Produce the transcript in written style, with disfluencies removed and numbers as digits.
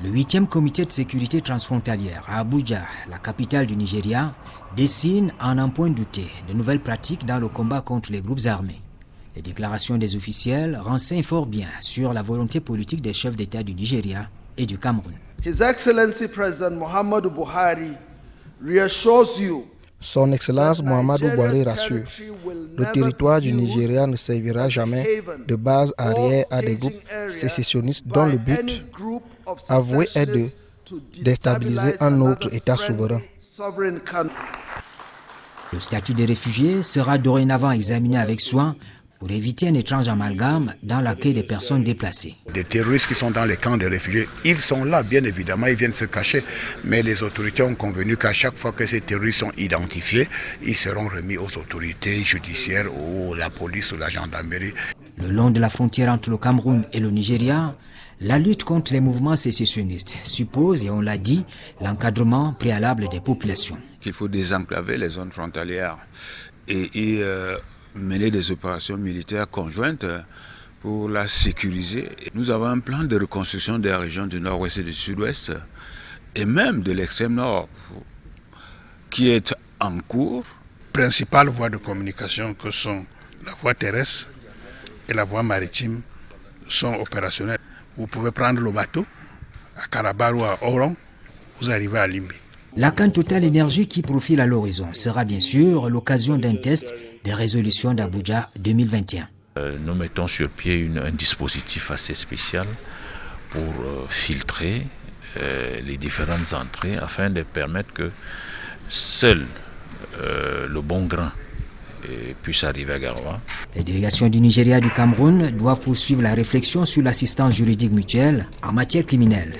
Le 8e comité de sécurité transfrontalière à Abuja, la capitale du Nigeria, dessine en un point douté de nouvelles pratiques dans le combat contre les groupes armés. Les déclarations des officiels renseignent fort bien sur la volonté politique des chefs d'État du Nigeria et du Cameroun. His Excellency President Muhammadu Buhari reassures you. Son Excellence Muhammadu Buhari rassure, le territoire du Nigeria ne servira jamais de base arrière à des groupes sécessionnistes dont le but avoué est de déstabiliser un autre État souverain. Le statut des réfugiés sera dorénavant examiné avec soin pour éviter un étrange amalgame dans l'accueil des personnes déplacées. Des terroristes qui sont dans les camps de réfugiés, ils sont là, bien évidemment, ils viennent se cacher. Mais les autorités ont convenu qu'à chaque fois que ces terroristes sont identifiés, ils seront remis aux autorités judiciaires, ou la police ou la gendarmerie. Le long de la frontière entre le Cameroun et le Nigeria, la lutte contre les mouvements sécessionnistes suppose, et on l'a dit, l'encadrement préalable des populations. Il faut désenclaver les zones frontalières et mener des opérations militaires conjointes pour la sécuriser. Nous avons un plan de reconstruction des régions du nord-ouest et du sud-ouest et même de l'extrême nord qui est en cours. Principales voies de communication que sont la voie terrestre et la voie maritime sont opérationnelles. Vous pouvez prendre le bateau à Calabar ou à Oran, vous arrivez à Limbe. La canne Total Énergie qui profile à l'horizon sera bien sûr l'occasion d'un test des résolutions d'Abuja 2021. Nous mettons sur pied un dispositif assez spécial pour filtrer les différentes entrées afin de permettre que seul le bon grain puisse arriver à Garoua. Les délégations du Nigeria et du Cameroun doivent poursuivre la réflexion sur l'assistance juridique mutuelle en matière criminelle.